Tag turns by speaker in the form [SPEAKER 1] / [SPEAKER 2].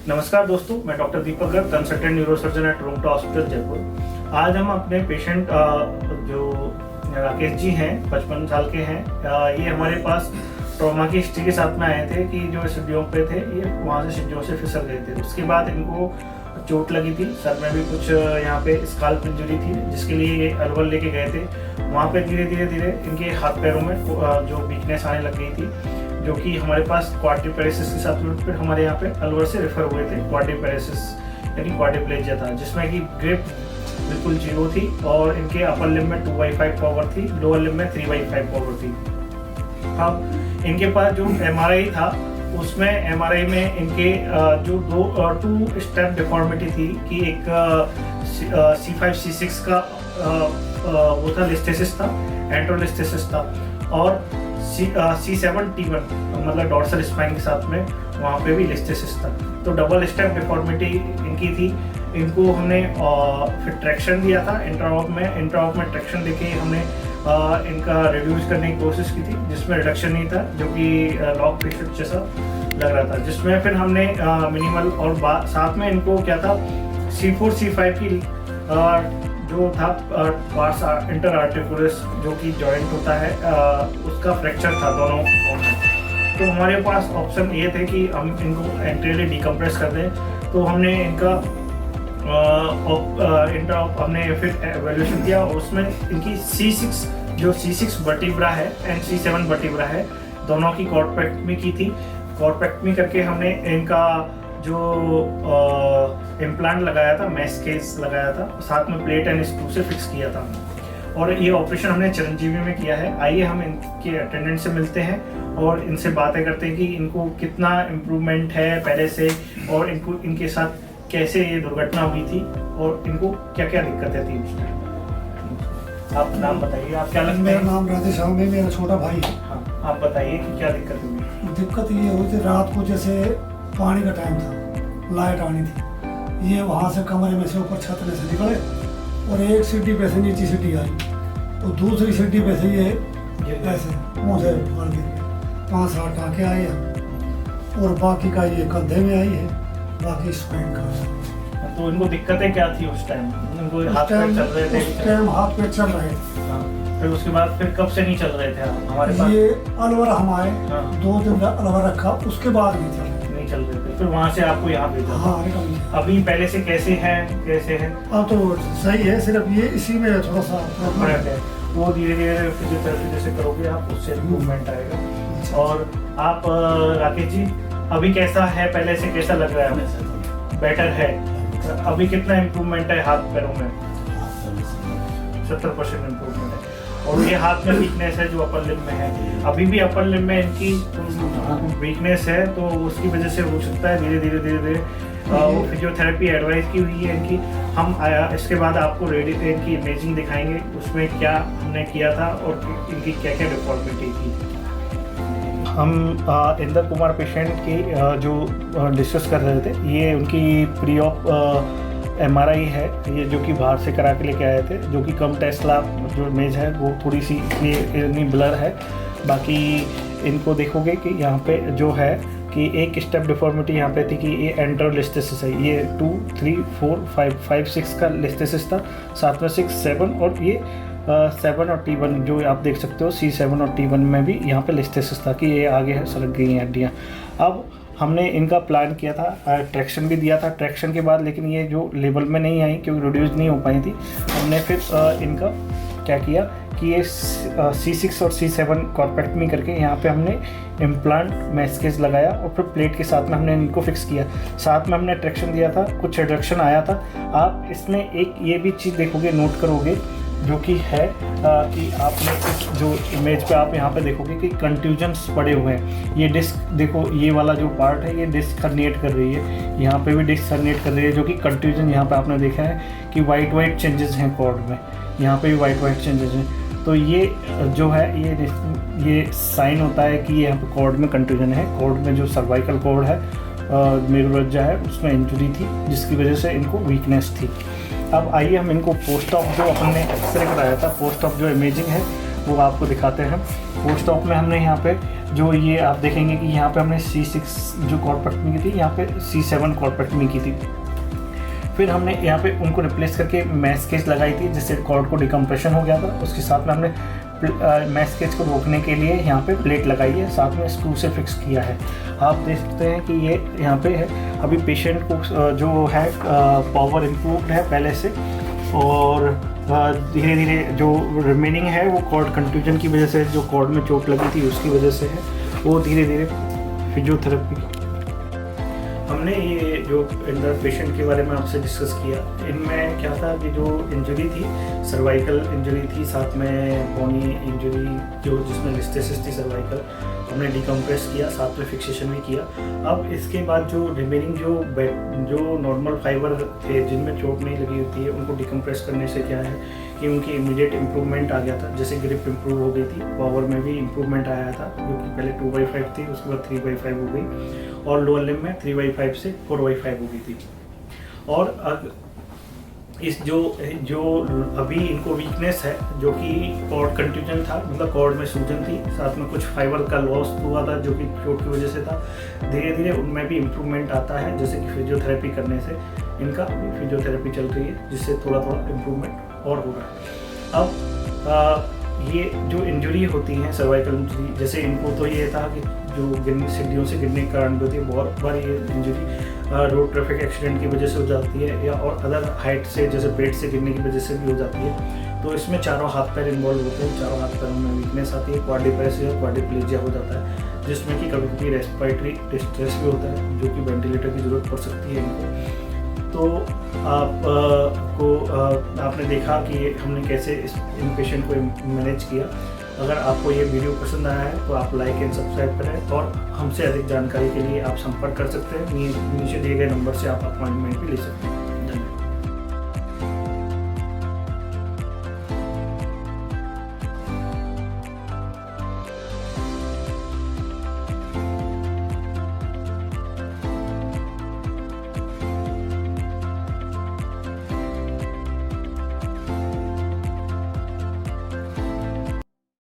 [SPEAKER 1] नमस्कार दोस्तों, मैं doctor Deepak Garg, consultant neurosurgeon at Toronto hospital Jaipur. आज हम अपने पेशेंट जो राकेश जी हैं, 55 साल के हैं, ये हमारे पास ट्रॉमा की हिस्ट्री के साथ में आए थे कि जो सीढ़ियों पे थे, ये वहाँ से सीढ़ियों से फिसल गए थे। उसके बाद इनको चोट लगी थी, सर में भी कुछ यहाँ पे स्काल्प इंजरी थी, जिसके लिए ये अलवर लेके गए थे। वहाँ पे धीरे धीरे इनके हाथ पैरों में जो वीकनेस आने लग गई थी, जो कि हमारे पास क्वाड्रिपेरेसिस के साथ में फिर हमारे यहाँ पे अलवर से रेफर हुए थे। क्वाड्रिपेरेसिस यानी क्वाड्रिप्लेजिया था, जिसमें कि ग्रिप बिल्कुल 0 थी और इनके अपर लिम्ब में 2/5 पावर थी, लोअर लिम्ब में 3/5 पावर थी। अब इनके पास जो MRI था, उसमें MRI में इनके जो 2 स्टेप डिफॉर्मिटी थी कि एक C5 C6 का वो था, लिस्थेसिस था, एंट्रोलिस्थेसिस था, और C7 T1 मतलब डॉर्सल स्पाइन के साथ में वहाँ पे भी लिस्थेसिस था। तो डबल स्टेप डिफॉर्मिटी इनकी थी। इनको हमने फिर ट्रैक्शन दिया था इंट्राऑप में ट्रैक्शन देके हमने इनका रिड्यूस करने की कोशिश की थी, जिसमें रिडक्शन नहीं था, जो कि लॉक पेशेंट जैसा लग रहा था। जिसमें फिर हमने मिनिमल और साथ में इनको क्या था, C4 C5 की जो था पार्स इंटर आर्टिकुलस जो कि जॉइंट होता है, उसका फ्रैक्चर था दोनों में। तो हमारे पास ऑप्शन ये थे कि हम इनको एंटीरियरली डिकम्प्रेस कर दें। तो हमने इनका हमने फिर एवेल्यूशन किया, उसमें इनकी C6 वर्टिब्रा है एंड C7 वर्टिब्रा है, दोनों की कॉर्पेक्टमी की थी। कॉर्पेक्टमी करके हमने इनका जो इम्प्लांट लगाया था, मैस्केज लगाया था, साथ में प्लेट एंड स्क्रू से फिक्स किया था। और ये ऑपरेशन हमने चिरंजीवी में किया है। आइए हम इनके अटेंडेंट से मिलते हैं और इनसे बातें करते हैं कि इनको कितना इम्प्रूवमेंट है पहले से, और इनके साथ कैसे ये दुर्घटना हुई थी और इनको क्या क्या दिक्कतें थी उस टाइम। आप नाम बताइए, आप क्या लगता है?
[SPEAKER 2] मेरा नाम राजेश है, मेरा छोटा भाई है।
[SPEAKER 1] हाँ, आप बताइए कि क्या दिक्कत हुई।
[SPEAKER 2] दिक्कत ये हुई थी, रात को जैसे पानी का टाइम था, लाइट आनी थी, ये वहाँ से कमरे में से ऊपर छत में से निकले और एक सीढ़ी पे से नीचे सीढ़ी आई, तो दूसरी सीढ़ी पे से ये ऐसे मुँह से गिर गए। 5-7 टाँके आए हैं और बाकी का ये कंधे में आई है, बाकी स्पाइन का।
[SPEAKER 1] तो इनको दिक्कतें क्या थी उस टाइम? इनको हाथ पैर चल रहे थे?
[SPEAKER 2] उस टाइम हाथ पैर चल रहे थे।
[SPEAKER 1] फिर उसके बाद फिर कब से नहीं चल रहे थे हमारे पास?
[SPEAKER 2] ये अलवर हम आए,
[SPEAKER 1] हाँ।
[SPEAKER 2] 2 दिन अलवर रखा, उसके बाद नहीं चल
[SPEAKER 1] रहे थे। फिर वहाँ से आपको यहाँ भेजा।
[SPEAKER 2] हाँ,
[SPEAKER 1] अभी पहले से कैसे है?
[SPEAKER 2] अब तो सही है, सिर्फ ये इसी में थोड़ा सा
[SPEAKER 1] फर्क है। वो धीरे धीरे फिजियोथेरेपी जैसे करोगे आप, उससे इम्प्रूवमेंट आएगा। और आप राकेश जी, अभी कैसा है, पहले से कैसा लग रहा है? बेटर है। अभी कितना इम्प्रूवमेंट है हाथ पैरों में? 70% इम्प्रूवमेंट है। और ये हाथ में वीकनेस है जो अपर लिम्ब में है, अभी भी अपर लिम्ब में इनकी वीकनेस है, तो उसकी वजह से हो सकता है धीरे धीरे वो फिजियोथेरेपी एडवाइस की हुई है इनकी। हम इसके बाद आपको इनकी इमेजिंग दिखाएंगे, उसमें क्या हमने किया था और इनकी क्या क्या डिफॉर्मिटी थी। हम इंदर कुमार पेशेंट की जो डिस्कस कर रहे थे, ये उनकी प्री ऑप MRI है, ये जो कि बाहर से करा के लेके आए थे, जो कि कम टेस्ला जो इमेज है वो थोड़ी सी ये ब्लर है। बाकी इनको देखोगे कि यहाँ पे जो है कि एक स्टेप डिफॉर्मिटी यहाँ पे थी कि ये एंट्रोलिस्थेसिस है, ये 2, 3, 4, 5, 6 का लिस्थेसिस था, साथ में 6, 7 और ये 7 और T1 जो आप देख सकते हो, C7 और T1 में भी यहाँ पे लिस्थेसिस था कि ये आगे सरक गई हैं हड्डियाँ। अब हमने इनका प्लान किया था, ट्रैक्शन भी दिया था ट्रैक्शन के बाद, लेकिन ये जो लेवल में नहीं आई क्योंकि रिड्यूस नहीं हो पाई थी। हमने फिर इनका क्या किया कि ये C6 और C7 कॉर्पेक्टमी करके यहाँ पे हमने इम्प्लांट मैस्केज लगाया और फिर प्लेट के साथ में हमने इनको फिक्स किया। साथ में हमने ट्रैक्शन दिया था, कुछ रिडक्शन आया था। आप इसमें एक ये भी चीज़ देखोगे, नोट करोगे, जो कि है कि आपने इस जो इमेज पे आप यहाँ पे देखोगे कि कंट्यूजन्स पड़े हुए हैं। ये डिस्क देखो, ये वाला जो पार्ट है ये डिस्क हर्निएट कर रही है, यहाँ पे भी डिस्क हर्निएट कर रही है, जो कि कंट्यूजन यहाँ पे आपने देखा है कि वाइट चेंजेस हैं कॉर्ड में, यहाँ पे भी वाइट चेंजेस हैं। तो ये जो है ये साइन होता है कि ये यहाँ पे कॉर्ड में कंट्यूजन है। कॉर्ड में जो सर्वाइकल कॉर्ड है, मेरुरज्जा है, उसमें इंजरी थी, जिसकी वजह से इनको वीकनेस थी। अब आइए हम इनको पोस्ट ऑफ जो अपने एक्सरे कराया था, पोस्ट ऑफ जो इमेजिंग है वो आपको दिखाते हैं। पोस्ट ऑप में हमने यहाँ पे जो ये आप देखेंगे कि यहाँ पे हमने C6 जो कॉर्डपेक्टमी की थी, यहाँ पे C7 कॉर्डपेक्टमी की थी। फिर हमने यहाँ पे उनको रिप्लेस करके मैश केज लगाई थी, जिससे कॉर्ड को डिकम्प्रेशन हो गया था। उसके साथ में हमने मैश केज को रोकने के लिए यहाँ पे प्लेट लगाई है, साथ में स्क्रू से फिक्स किया है। आप देख सकते हैं कि ये यहाँ पे है। अभी पेशेंट को जो है पावर इम्प्रूव्ड है पहले से, और धीरे धीरे जो रिमेनिंग है वो कॉर्ड कंट्यूजन की वजह से, जो कॉर्ड में चोट लगी थी उसकी वजह से है, वो धीरे धीरे फिजियोथेरेपी। हमने ये जो इंदर पेशेंट के बारे में आपसे डिस्कस किया, इनमें क्या था कि जो इंजरी थी, सर्वाइकल इंजरी थी, साथ में बोनी इंजरी जो जिसमें लिस्टेसिस थी सर्वाइकल, हमने डिकम्प्रेस किया, साथ में फिक्सेशन भी किया। अब इसके बाद जो रिमेनिंग जो नॉर्मल फाइबर थे जिनमें चोट नहीं लगी होती है, उनको डिकम्प्रेस करने से क्या है कि उनकी इमीडिएट इम्प्रूवमेंट आ गया था। जैसे ग्रिप इम्प्रूव हो गई थी, पावर में भी इम्प्रूवमेंट आया था, जो कि पहले 2/5 थी, उसके बाद 3/5 हो गई, और लोअर लिम्ब में 3/5 से 4/5 हो गई थी। और इस जो अभी इनको वीकनेस है, जो कि कॉर्ड कंट्यूजन था, मतलब कॉर्ड में सूजन थी, साथ में कुछ फाइबर का लॉस हुआ था जो कि चोट की वजह से था। धीरे धीरे उनमें भी इम्प्रूवमेंट आता है, जैसे कि फिजियोथेरेपी करने से इनका अभी फिजियोथेरेपी चल रही है, जिससे थोड़ा थोड़ा इम्प्रूवमेंट और होगा। अब ये जो इंजरी होती हैं सर्वाइकल इंजरी, जैसे इनको तो ये था कि जो सीढ़ियों से गिरने के कारण होती है, बहुत बार ये इंजरी रोड ट्रैफिक एक्सीडेंट की वजह से हो जाती है, या और अदर हाइट से जैसे बेड से गिरने की वजह से भी हो जाती है। तो इसमें चारों हाथ पैर इन्वॉल्व होते हैं, चारों हाथ पैरों में वीकनेस आती है, क्वाड्रिप्लेजिया या क्वाड्रिप्लेजिया हो जाता है, जिसमें कि कभी कभी रेस्पिरेटरी डिस्ट्रेस भी होता है, जो कि वेंटिलेटर की ज़रूरत पड़ सकती है इनको। तो आपने देखा कि हमने कैसे इन पेशेंट को मैनेज किया। अगर आपको ये वीडियो पसंद आया है तो आप लाइक एंड सब्सक्राइब करें, और हमसे अधिक जानकारी के लिए आप संपर्क कर सकते हैं। नीचे दिए गए नंबर से आप अपॉइंटमेंट भी ले सकते हैं।